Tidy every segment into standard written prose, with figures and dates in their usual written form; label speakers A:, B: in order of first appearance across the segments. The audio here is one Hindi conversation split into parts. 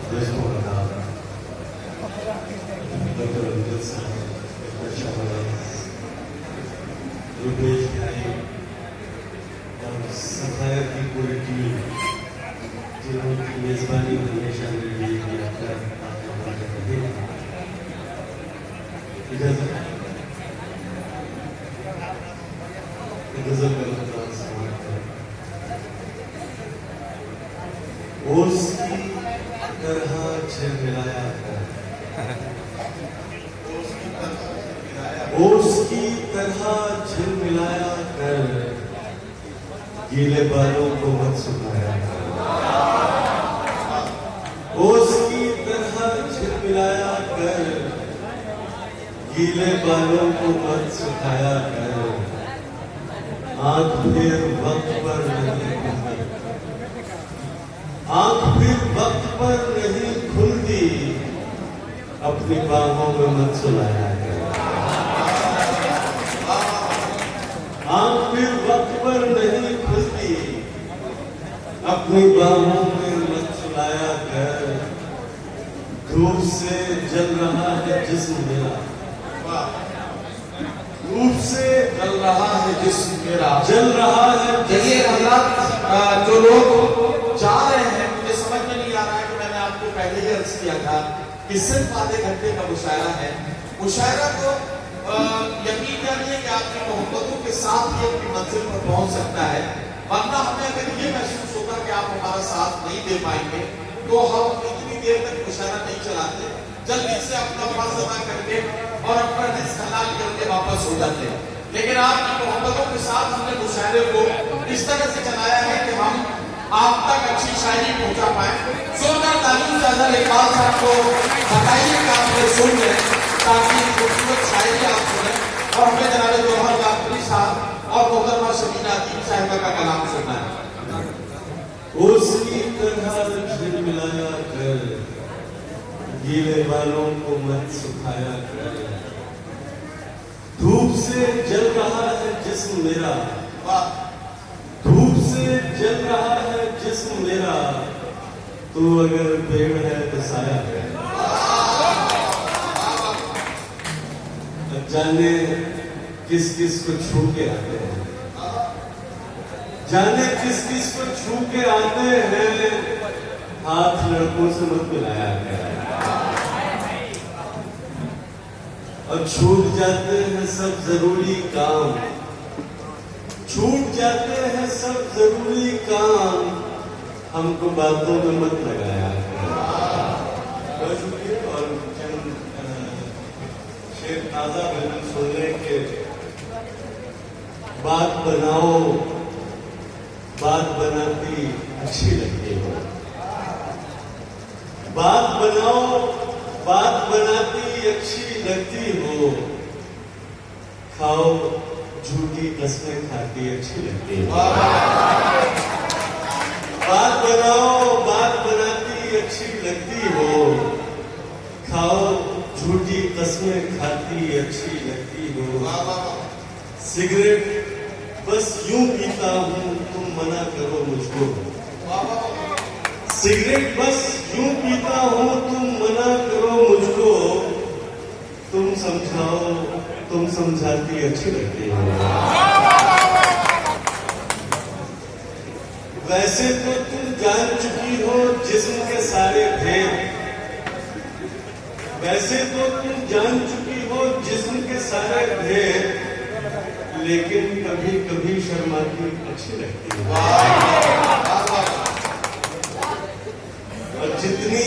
A: दोस्तों का नाम डॉक्टर अमजद साहब, रुपेश भाई और सफाया की पूरी टीम जिन्होंने मेजबानी में हमेशा मेरे लिए किया कर उसकी तरह झिलमिलाया उसकी तरह झिलमिलाया कर, गीले बालों को मत सुखाया कर। उसकी तरह झिलमिलाया कर, गीले बालों को मत सुखाया कर। आंख फिर वक्त पर नहीं खुलती, आंख फिर वक्त पर नहीं खुलती, अपनी बाहों में मत सुलाया कर। आंख फिर वक्त पर नहीं खुलती, अपनी बाहों में मत सुलाया कर। धूप से जल रहा है जिस्म मेरा, धूप से
B: जल रहा है जिस्म मेरा,
A: जल रहा है।
B: ये हजरत जो लोग जा रहे हैं, मुझे समझ में नहीं आ रहा है कि मैंने आपको पहले ही अर्ज किया था कि सिर्फ आधे घंटे का मुशायरा है। मुशायरा को यकीन करिए कि आपकी मोहब्बतों के साथ ही अपनी मंजिल पर पहुंच सकता है। वरना हमें अगर ये महसूस होगा कि आप हमारा साथ नहीं दे पाएंगे तो हम इतनी देर तक मुशायरा नहीं चलाते, जल्दी से अपना फर्ज अदा करके और अपना रिस्क हलाल करके वापस हो जाते हैं। लेकिन आपकी मोहब्बतों के साथ हमने मुशायरे को इस तरह से चलाया है कि हम आप तक अच्छी शायरी पहुंचा पाए। जोरदार तालीम से अजहर इकबाल साहब को बताइए कि आप ये सुन रहे हैं, ताकि खूबसूरत शायरी आप सुने और हमें जनाब जौहर गाफरी साहब और मोहतरमा शबीना अदीब साहिबा का कलाम सुनना है।
A: उसकी तरह झिलमिलाया कर, गीले बालों को मत सुखाया कर। धूप से जल रहा है जिस्म मेरा, धूप से जल रहा है जिस्म मेरा, तो अगर पेड़ है तो साया है। जाने किस किस को छू के आते हैं, जाने किस किस को छू के आते हैं, हाथ लड़कों से मत मिलाया कर। और छूट जाते हैं सब जरूरी काम, छूट जाते हैं सब जरूरी काम, हमको बातों में मत लगाया कर। और चंद शेर ताजा भजन सुनने के बात बनाओ, बात बनाती अच्छी लगती हो। बात बनाओ, बात बनाती अच्छी लगती हो। खाओ झूठी कसमें खाती अच्छी लगती हो। बात बनाओ, बात बनाती अच्छी लगती हो। खाओ झूठी कसमें खाती अच्छी लगती हो। सिगरेट बस यूं पीता हूं, तुम मना करो मुझको। सिगरेट बस यूं पीता हूं, तुम मना करो मुझको। तुम समझाओ, तुम समझाती अच्छी लगती हो। वैसे तो तुम जान चुकी हो जिस्म के सारे भेद, वैसे तो तुम जान चुकी हो जिस्म के सारे भेद, लेकिन कभी कभी शर्माती अच्छी लगती है। और जितनी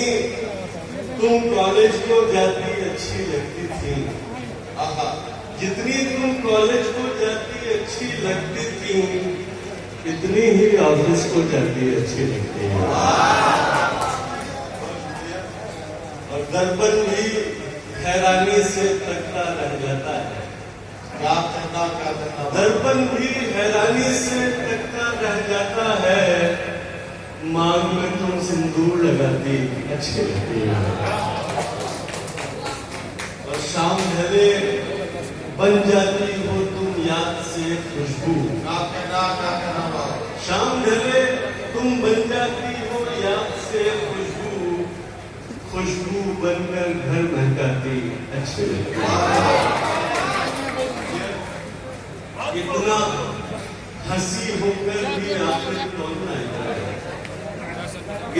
A: तुम कॉलेज को जाती अच्छी लगती थी, जितनी तुम कॉलेज को जाती अच्छी लगती थी, इतनी ही ऑफिस को जाती अच्छी लगती है। और दर्पण भी हैरानी से तकता रह जाता है।
B: क्या कहना
A: दर्पण भी हैरानी से तकता रह जाता है। मांग में तुम सिंदूर लगाती अच्छी लगती है। और शाम ढले बन जाती हो तुम याद से खुशबू। शाम ढले तुम बन जाती हो याद से खुशबू। खुशबू बनकर घर महकाती अच्छी लगती इतना हंसी होकर भी आखिर कौन ना इतराए,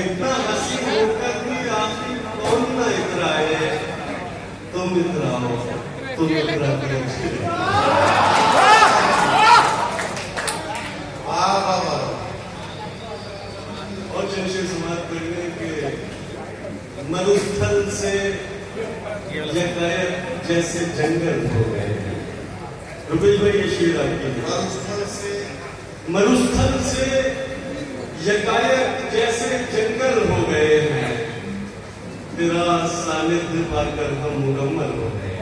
A: इतना हंसी होकर भी आखिर कौन ना इतराए, तुम इतराओ, तुम इतरा के अच्छी लगती। और जैसे समाज करने के मरुस्थल से यकायक जैसे जंगल हो गए हैं। रुपेश भाई ये शेर आपकी मरुस्थल से यकायक जैसे जंगल हो गए हैं, तेरा सानिध्य पाकर हम मुकम्मल हो गए।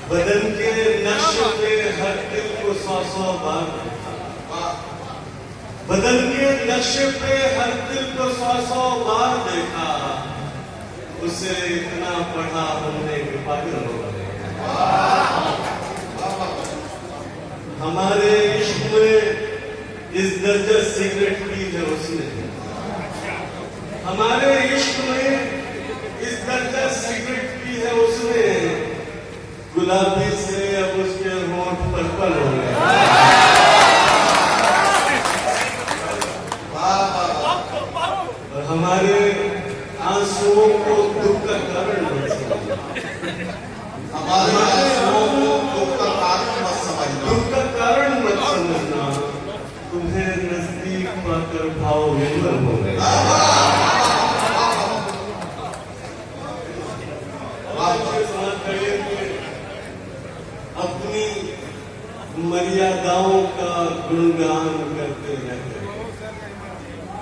A: बदन के नक्शे पे हर दिल को 100 बार, बदन के नक्शे पे हर दिल को 100 बार देखा, उसे इतना पढ़ा हमने कि पागल हो गए। हमारे इश्क में इस दर्जा सिगरेट पी है उसने, हमारे इश्क में इस दर्जा सिगरेट पी है उसने, गुलाबी से अब उसके होंठ पर्पल हो गए। और हमारे आंसुओं को दुख का कारण मत समझना, हमारे आंसुओं को दुख का कारण मत समझना, दुख का कारण मत समझना, तुम्हें नजदीक पाकर भाव विवल हो गए। अपनी मर्यादाओं का गुणगान करते रहते,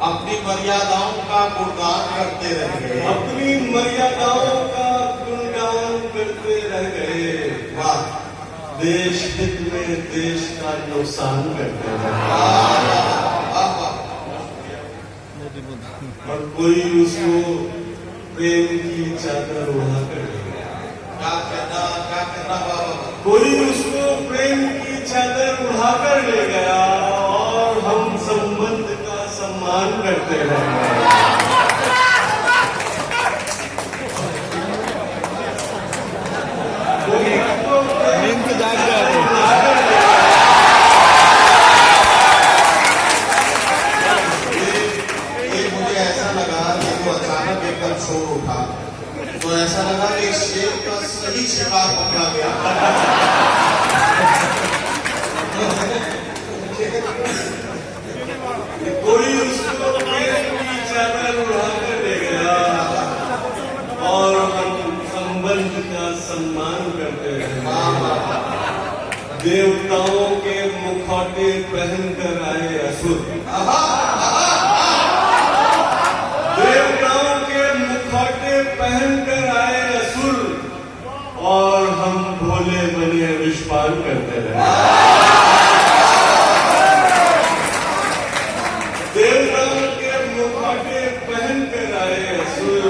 B: अपनी मर्यादाओं का गुणगान करते रह गए,
A: अपनी मर्यादाओं का गुणगान करते रह गए।
B: वाह,
A: देश हित में देश का नुकसान करते रहे। और कोई उसको प्रेम की चादर उड़ा कर ले गया।
B: क्या कहना बाबा,
A: कोई उसको प्रेम की चादर उड़ाकर ले गया और हम संबंध का सम्मान करते रहे। कोई उसको प्रेम की चादर उड़ाकर ले गया।
B: ये मुझे ऐसा लगा कि वो अचानक एकदम शोर उठा, तो ऐसा लगा कि शेर का सही शिकार पकड़ा गया।
A: कोई उसको प्रेम की चादर उड़ाकर ले गया और हम संबंध का सम्मान करते रहे। देवताओं के मुखौटे पहनकर आए असुर, देवताओं के मुखौटे पहनकर आए असुर, और हम भोले बने विश्वान करते रहे। देवताओं के मुखौटे पहनकर आए असुर,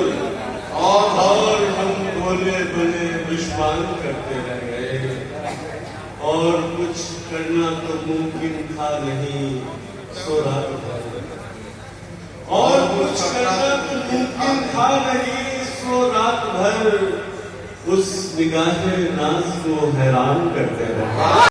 A: और हम भोले बने विश्वान करते रह गए। और कुछ करना तो मुमकिन था नहीं, सो रात भर, और कुछ करना तो मुमकिन था नहीं, सो रात भर उस निगाहे नाज को हैरान करते रहे।